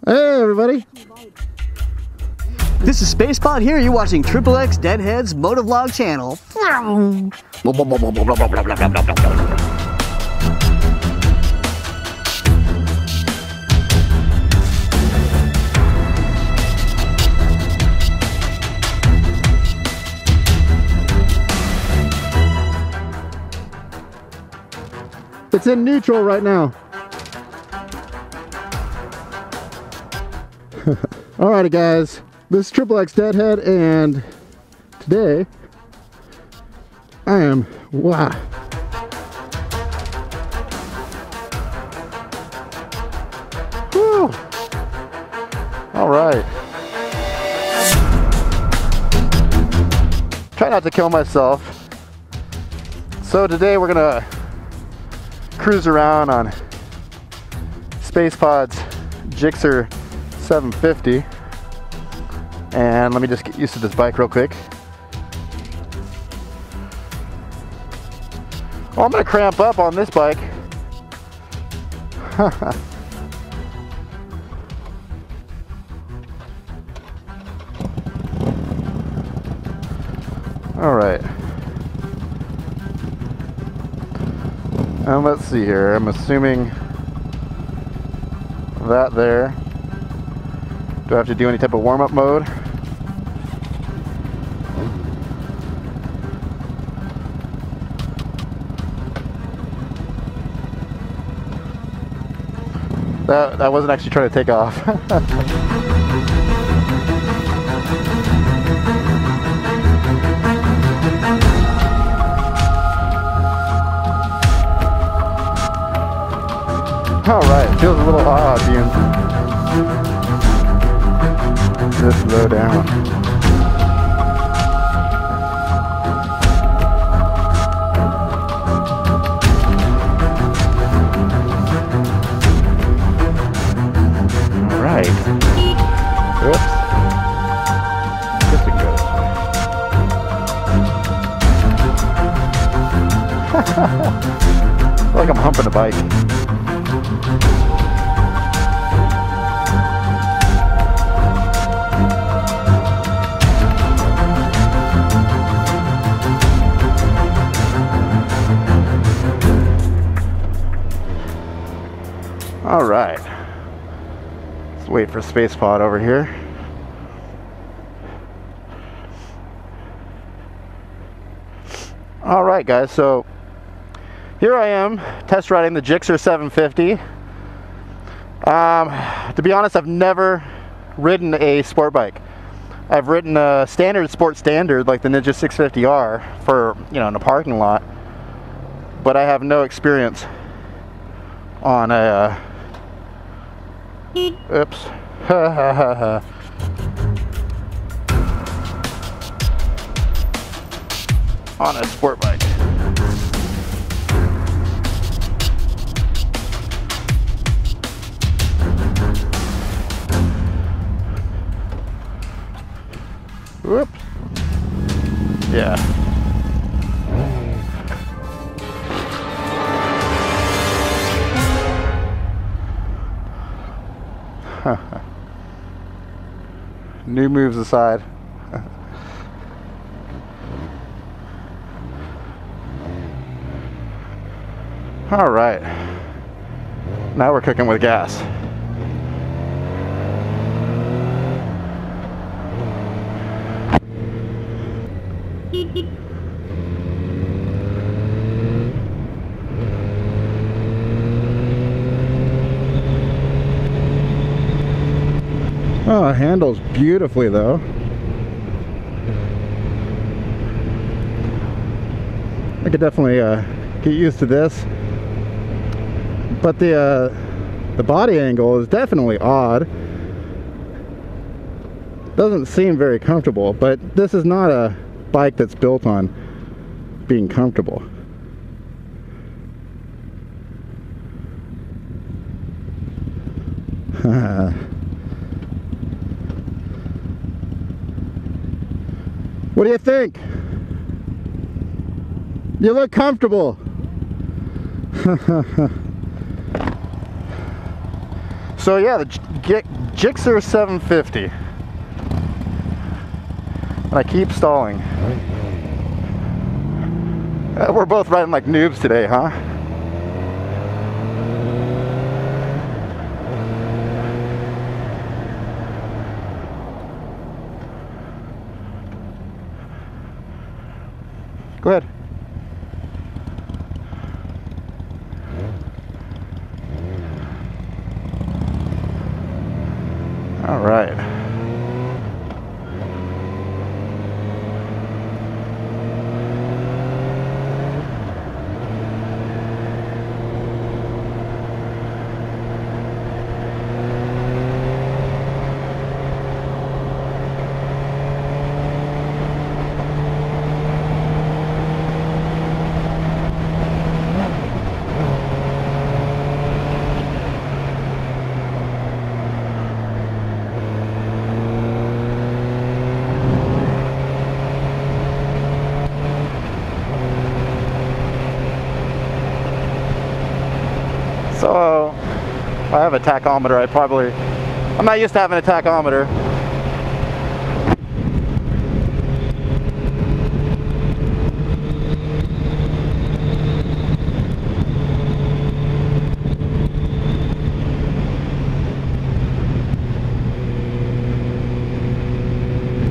Hey everybody! This is SpacePod here. You're watching XXXDEADHEAD's Motovlog channel. It's in neutral right now. Alrighty guys, this is XXXDEADHEAD and today I am, wow. Whew. Alright. Try not to kill myself. So today we're gonna cruise around on SpacePod's GSX-R750, and let me just get used to this bike real quick. Oh, I'm gonna cramp up on this bike. All right. And let's see here, I'm assuming that there. Do I have to do any type of warm-up mode? That wasn't actually trying to take off. Alright, it feels a little odd being this low down. Alright. Oops. Guess we can go this way. I feel like I'm humping a bike. All right, let's wait for SpacePod over here. All right, guys, so here I am test riding the GSX-R750. To be honest, I've never ridden a sport bike. I've ridden a standard sport standard like the Ninja 650R for, you know, in a parking lot, but I have no experience on a oops. On a sport bike. Whoops. Yeah. New moves aside. All right, now we're cooking with gas. Oh, it handles beautifully though. I could definitely get used to this, but the body angle is definitely odd. Doesn't seem very comfortable, but this is not a bike that's built on being comfortable. What do you think? You look comfortable. So yeah, the GSX-R750. And I keep stalling. We're both riding like noobs today, huh? Go ahead. All right. So, if I have a tachometer, I'm not used to having a tachometer.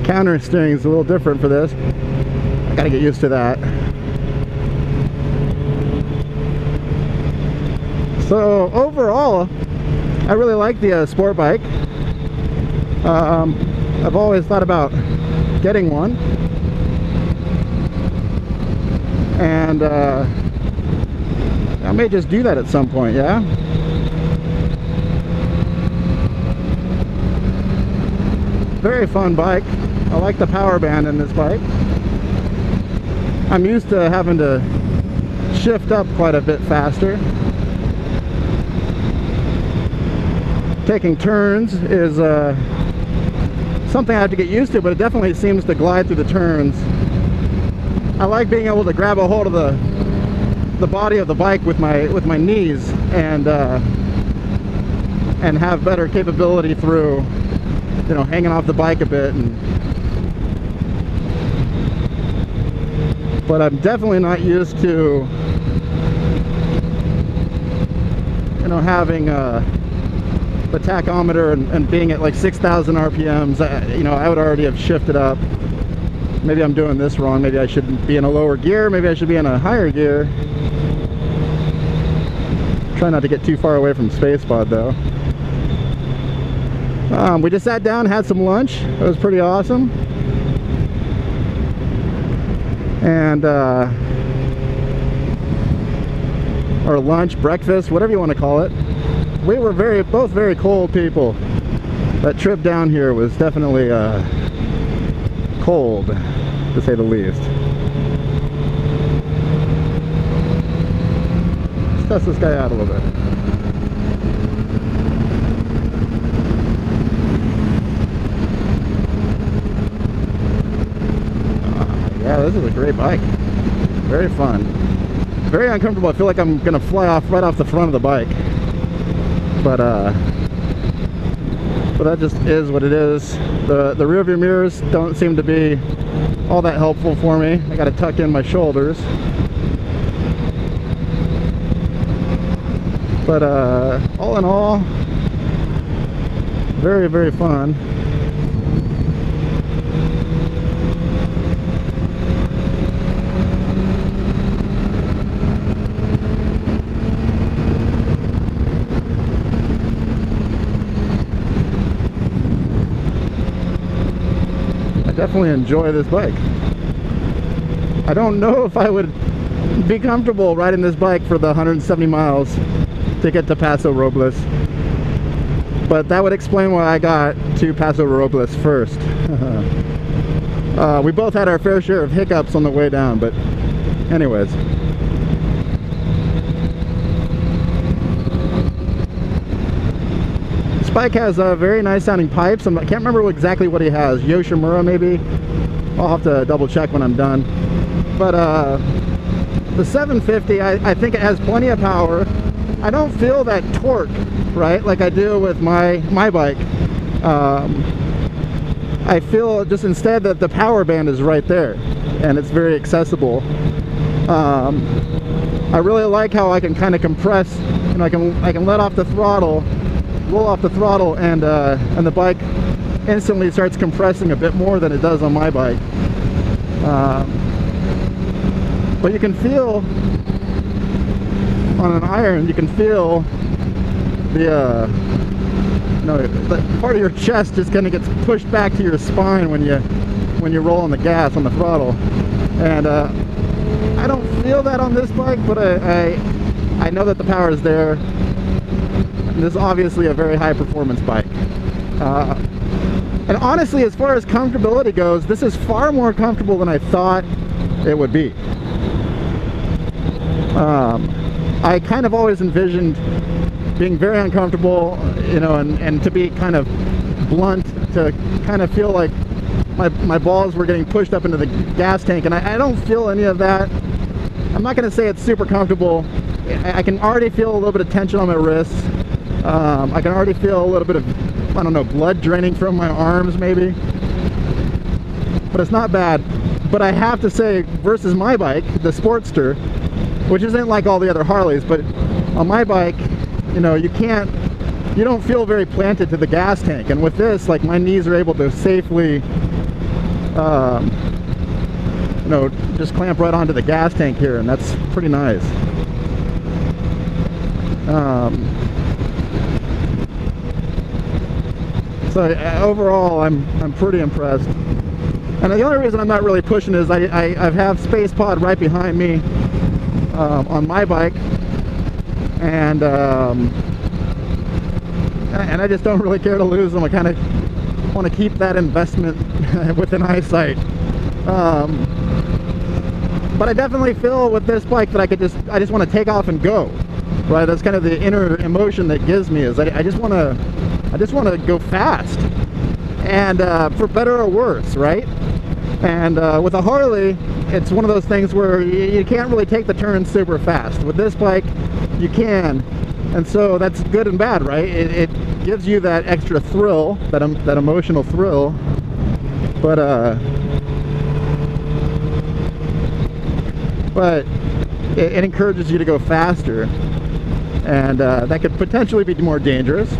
Counter steering is a little different for this. I gotta get used to that. So overall, I really like the sport bike. I've always thought about getting one, and I may just do that at some point. Yeah. Very fun bike. I like the power band in this bike. I'm used to having to shift up quite a bit faster. Taking turns is something I have to get used to, but it definitely seems to glide through the turns. I like being able to grab a hold of the body of the bike with my knees and have better capability through, you know, hanging off the bike a bit. But I'm definitely not used to, you know, having the tachometer and being at like 6,000 RPMs. You know, I would already have shifted up. Maybe I'm doing this wrong. Maybe I should be in a lower gear. Maybe I should be in a higher gear. Try not to get too far away from space pod though. We just sat down, had some lunch. It was pretty awesome. And or lunch, breakfast, whatever you want to call it. We were both very cold people. That trip down here was definitely cold, to say the least. Let's test this guy out a little bit. Yeah, this is a great bike. Very fun. Very uncomfortable. I feel like I'm gonna fly off right off the front of the bike. But that just is what it is. The rear view mirrors don't seem to be all that helpful for me. I gotta tuck in my shoulders. But all in all, very, very fun. Definitely enjoy this bike. I don't know if I would be comfortable riding this bike for the 170 miles to get to Paso Robles, but that would explain why I got to Paso Robles first. We both had our fair share of hiccups on the way down, but anyways. This bike has very nice sounding pipes. I can't remember exactly what he has. Yoshimura maybe? I'll have to double check when I'm done. But the 750, I think it has plenty of power. I don't feel that torque, right, like I do with my bike. I feel just instead that the power band is right there, and it's very accessible. I really like how I can kind of compress, and I can let off the throttle, roll off the throttle, and the bike instantly starts compressing a bit more than it does on my bike. But you can feel on an iron, you can feel the part of your chest just kind of gets pushed back to your spine when you roll on the gas on the throttle. And I don't feel that on this bike, but I know that the power is there. And this is obviously a very high performance bike. And honestly, as far as comfortability goes, this is far more comfortable than I thought it would be. I kind of always envisioned being very uncomfortable, you know, and to be kind of blunt, to kind of feel like my balls were getting pushed up into the gas tank, and I don't feel any of that. I'm not going to say it's super comfortable. I can already feel a little bit of tension on my wrists. I can already feel a little bit of, I don't know, blood draining from my arms maybe. But it's not bad. But I have to say, versus my bike, the Sportster, which isn't like all the other Harleys, but on my bike, you know, you don't feel very planted to the gas tank. And with this, like, my knees are able to safely, you know, just clamp right onto the gas tank here, and that's pretty nice. So overall, I'm pretty impressed. And the only reason I'm not really pushing is I have Space Pod right behind me on my bike, and I just don't really care to lose them. I kind of want to keep that investment within eyesight. But I definitely feel with this bike that I just want to take off and go. Right, that's kind of the inner emotion that gives me, is I just want to go fast, and for better or worse, right? And with a Harley, it's one of those things where you can't really take the turns super fast. With this bike, you can, and so that's good and bad, right? It gives you that extra thrill, that emotional thrill, but it encourages you to go faster, and that could potentially be more dangerous.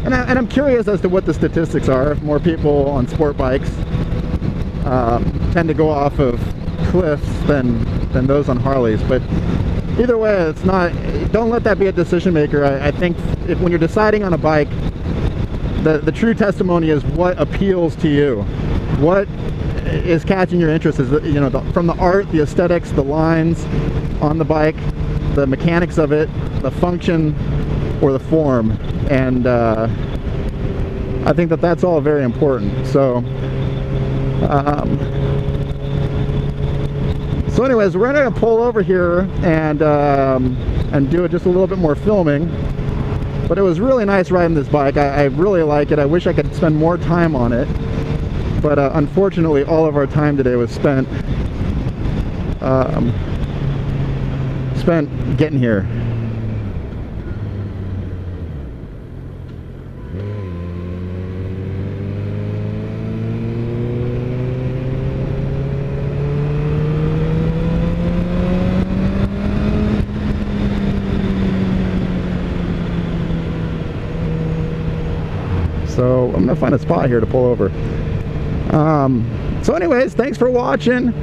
And I'm curious as to what the statistics are. If more people on sport bikes tend to go off of cliffs than those on Harleys. But either way, it's not. Don't let that be a decision maker. I think when you're deciding on a bike, the true testimony is what appeals to you, what is catching your interest. Is, you know, from the art, the aesthetics, the lines on the bike, the mechanics of it, the function, or the form. And I think that that's all very important. So anyways, we're going to pull over here and do just a little bit more filming. But it was really nice riding this bike. I really like it. I wish I could spend more time on it, but unfortunately all of our time today was spent getting here. So I'm gonna find a spot here to pull over. So anyways, thanks for watching.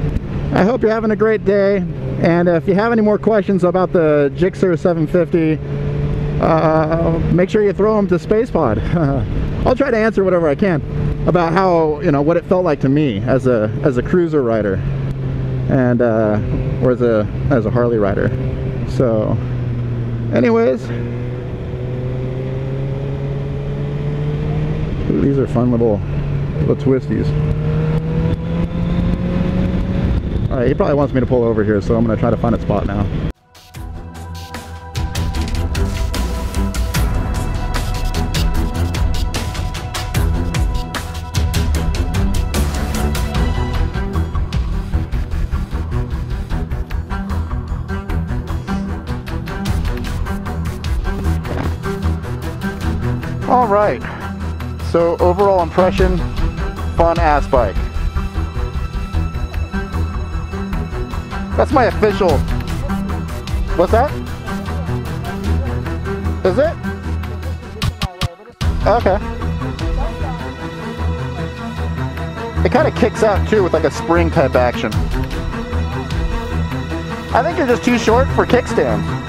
I hope you're having a great day. And if you have any more questions about the GSX-R750, make sure you throw them to SpacePod. I'll try to answer whatever I can about how, you know, what it felt like to me as a cruiser rider, and or as a Harley rider. So anyways, ooh, these are fun little twisties. Alright, he probably wants me to pull over here, so I'm going to try to find a spot now. Alright, so overall impression, fun ass bike. That's my official. What's that? Is it? Okay. It kind of kicks out too with like a spring type action. I think you're just too short for kickstands.